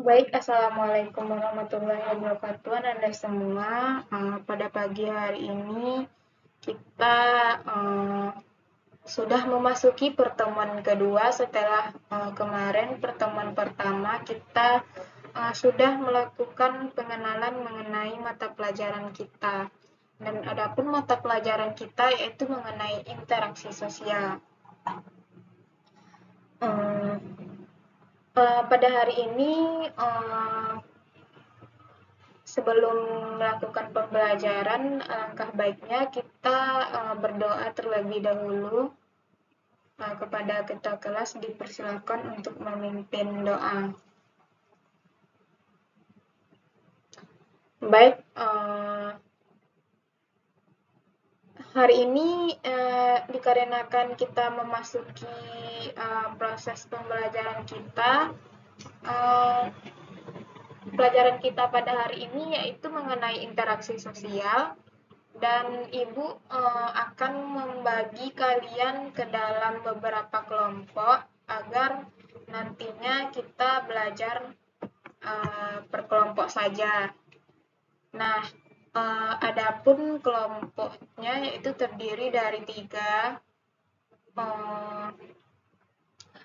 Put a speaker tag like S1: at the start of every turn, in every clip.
S1: Baik, Assalamualaikum warahmatullahi wabarakatuh, Anda semua. Pada pagi hari ini kita sudah memasuki pertemuan kedua setelah kemarin pertemuan pertama kita sudah melakukan pengenalan mengenai mata pelajaran kita. Dan adapun mata pelajaran kita yaitu mengenai interaksi sosial. Eh, pada hari ini sebelum melakukan pembelajaran, alangkah baiknya kita berdoa terlebih dahulu. Kepada ketua kelas dipersilakan untuk memimpin doa. Baik, hari ini dikarenakan kita memasuki proses pembelajaran kita, uh, pelajaran kita pada hari ini yaitu mengenai interaksi sosial. Dan Ibu akan membagi kalian ke dalam beberapa kelompok agar nantinya kita belajar per kelompok saja. Nah, adapun kelompoknya yaitu terdiri dari 3.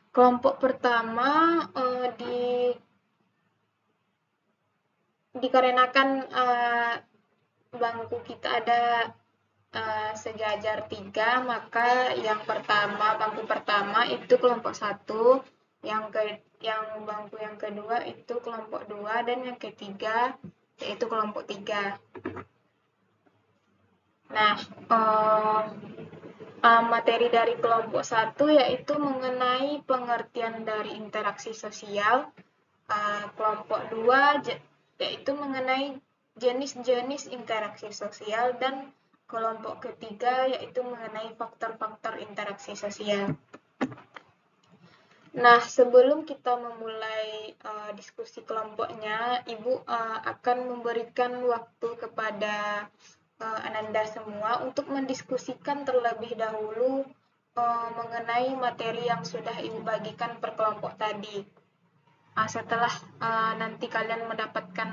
S1: Kelompok pertama dikarenakan bangku kita ada sejajar 3, maka yang pertama, bangku pertama itu kelompok 1, yang bangku yang kedua itu kelompok 2, dan yang ketiga yaitu kelompok 3. Nah, materi dari kelompok 1 yaitu mengenai pengertian dari interaksi sosial. Kelompok 2 yaitu mengenai jenis-jenis interaksi sosial, dan kelompok ketiga yaitu mengenai faktor-faktor interaksi sosial. Nah, sebelum kita memulai diskusi kelompoknya, Ibu akan memberikan waktu kepada Ananda semua untuk mendiskusikan terlebih dahulu mengenai materi yang sudah Ibu bagikan per kelompok tadi. Setelah nanti kalian mendapatkan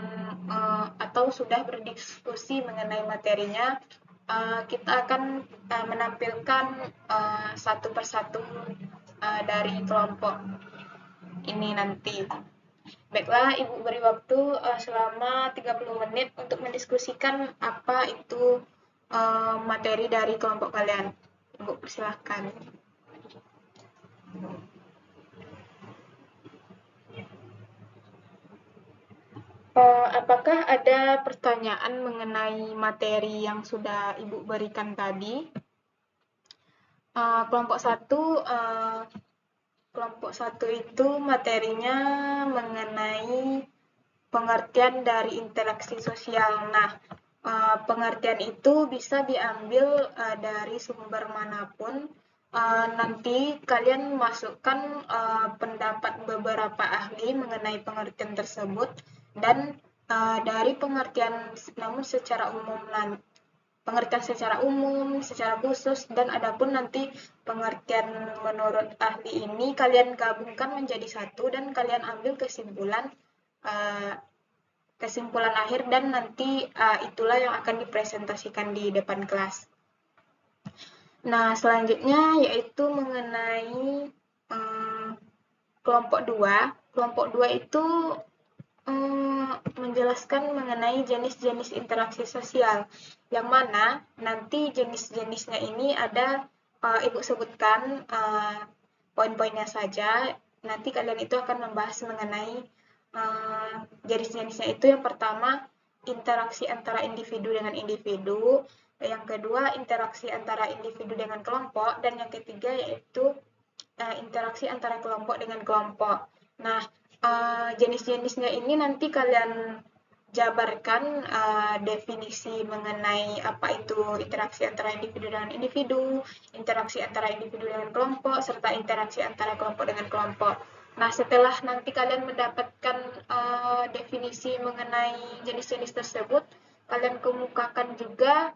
S1: atau sudah berdiskusi mengenai materinya, kita akan menampilkan satu persatu dari kelompok ini nanti. Baiklah, Ibu beri waktu selama 30 menit untuk mendiskusikan apa itu materi dari kelompok kalian. Ibu persilahkan. Apakah ada pertanyaan mengenai materi yang sudah Ibu berikan tadi? Kelompok satu, kelompok satu itu materinya mengenai pengertian dari interaksi sosial. Nah, pengertian itu bisa diambil dari sumber manapun. Nanti kalian masukkan pendapat beberapa ahli mengenai pengertian tersebut, dan dari pengertian namun secara umum, pengertian secara umum, secara khusus, dan adapun nanti pengertian menurut ahli ini kalian gabungkan menjadi satu dan kalian ambil kesimpulan akhir, dan nanti itulah yang akan dipresentasikan di depan kelas. Nah, selanjutnya yaitu mengenai kelompok 2. Kelompok 2 itu menjelaskan mengenai jenis-jenis interaksi sosial, yang mana nanti jenis-jenisnya ini ada Ibu sebutkan poin-poinnya saja. Nanti kalian itu akan membahas mengenai jenis-jenisnya itu. Yang pertama, interaksi antara individu dengan individu. Yang kedua, interaksi antara individu dengan kelompok. Dan yang ketiga yaitu interaksi antara kelompok dengan kelompok. Nah, jenis-jenisnya ini nanti kalian jabarkan definisi mengenai apa itu interaksi antara individu dengan individu, interaksi antara individu dengan kelompok, serta interaksi antara kelompok dengan kelompok. Nah, setelah nanti kalian mendapatkan definisi mengenai jenis-jenis tersebut, kalian kemukakan juga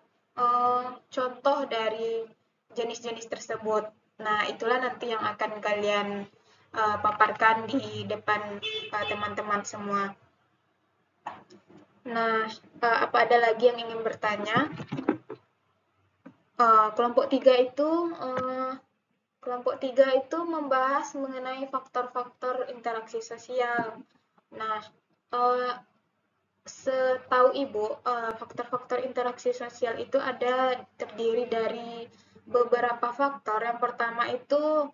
S1: contoh dari jenis-jenis tersebut. Nah, itulah nanti yang akan kalian paparkan di depan teman-teman semua. Nah, apa ada lagi yang ingin bertanya? Kelompok 3 itu membahas mengenai faktor-faktor interaksi sosial. Nah, setahu Ibu, faktor-faktor interaksi sosial itu terdiri dari beberapa faktor. Yang pertama itu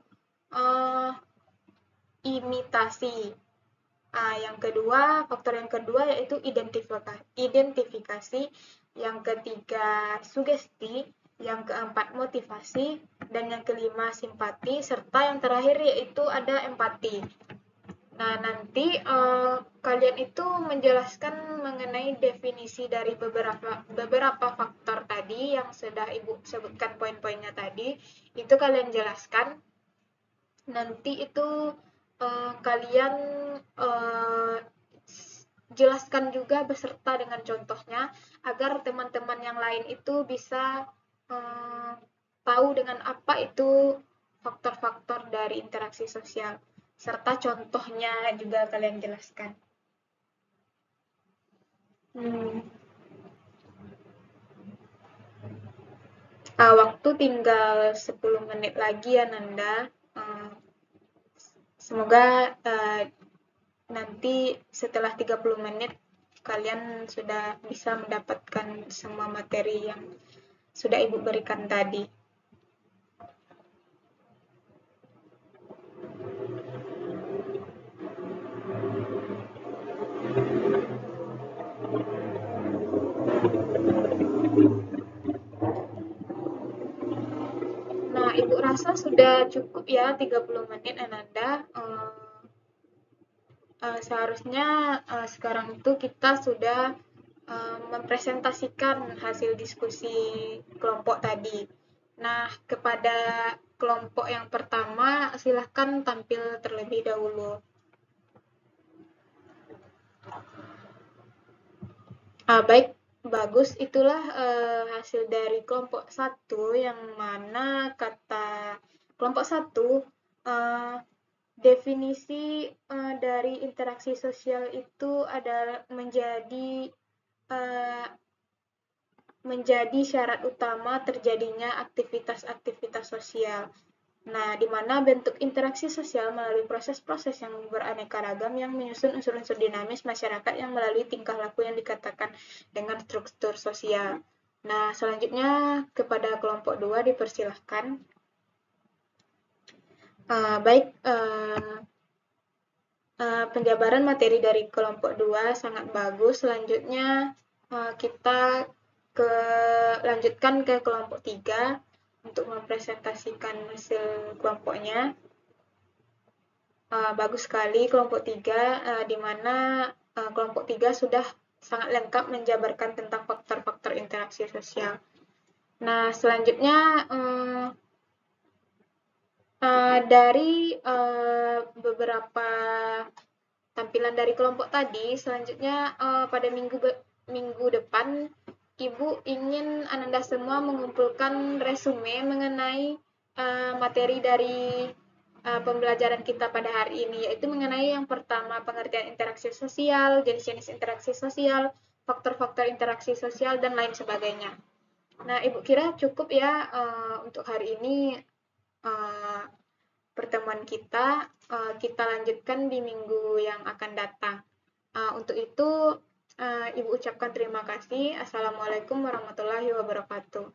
S1: imitasi. Faktor yang kedua yaitu identifikasi. Yang ketiga sugesti. Yang keempat motivasi. Dan yang kelima simpati. Serta yang terakhir yaitu ada empati. Nah, nanti kalian itu menjelaskan mengenai definisi dari beberapa faktor tadi yang sudah Ibu sebutkan poin-poinnya tadi, itu kalian jelaskan. Nanti itu kalian jelaskan juga beserta dengan contohnya agar teman-teman yang lain itu bisa tahu dengan apa itu faktor-faktor dari interaksi sosial. Serta contohnya juga kalian jelaskan. Waktu tinggal 10 menit lagi ya Nanda. Semoga nanti setelah 30 menit kalian sudah bisa mendapatkan semua materi yang sudah Ibu berikan tadi. Nah, Ibu rasa sudah cukup ya 30 menit Ananda. Seharusnya sekarang itu kita sudah mempresentasikan hasil diskusi kelompok tadi. Nah, kepada kelompok yang pertama, silahkan tampil terlebih dahulu. Baik, bagus. Itulah hasil dari kelompok 1, yang mana kata kelompok 1, definisi dari interaksi sosial itu adalah menjadi syarat utama terjadinya aktivitas-aktivitas sosial. Nah, di mana bentuk interaksi sosial melalui proses-proses yang beraneka ragam yang menyusun unsur-unsur dinamis masyarakat yang melalui tingkah laku yang dikatakan dengan struktur sosial. Nah, selanjutnya kepada kelompok 2 dipersilahkan. Baik, penjabaran materi dari kelompok 2 sangat bagus. Selanjutnya kita lanjutkan ke kelompok 3 untuk mempresentasikan hasil kelompoknya. Bagus sekali kelompok 3, di mana kelompok 3 sudah sangat lengkap menjabarkan tentang faktor-faktor interaksi sosial. Nah, selanjutnya dari beberapa tampilan dari kelompok tadi, selanjutnya pada minggu depan, Ibu ingin Ananda semua mengumpulkan resume mengenai materi dari pembelajaran kita pada hari ini, yaitu mengenai yang pertama pengertian interaksi sosial, jenis-jenis interaksi sosial, faktor-faktor interaksi sosial, dan lain sebagainya. Nah, Ibu kira cukup ya untuk hari ini pertemuan kita. Kita lanjutkan di minggu yang akan datang. Untuk itu, Ibu ucapkan terima kasih. Assalamualaikum warahmatullahi wabarakatuh.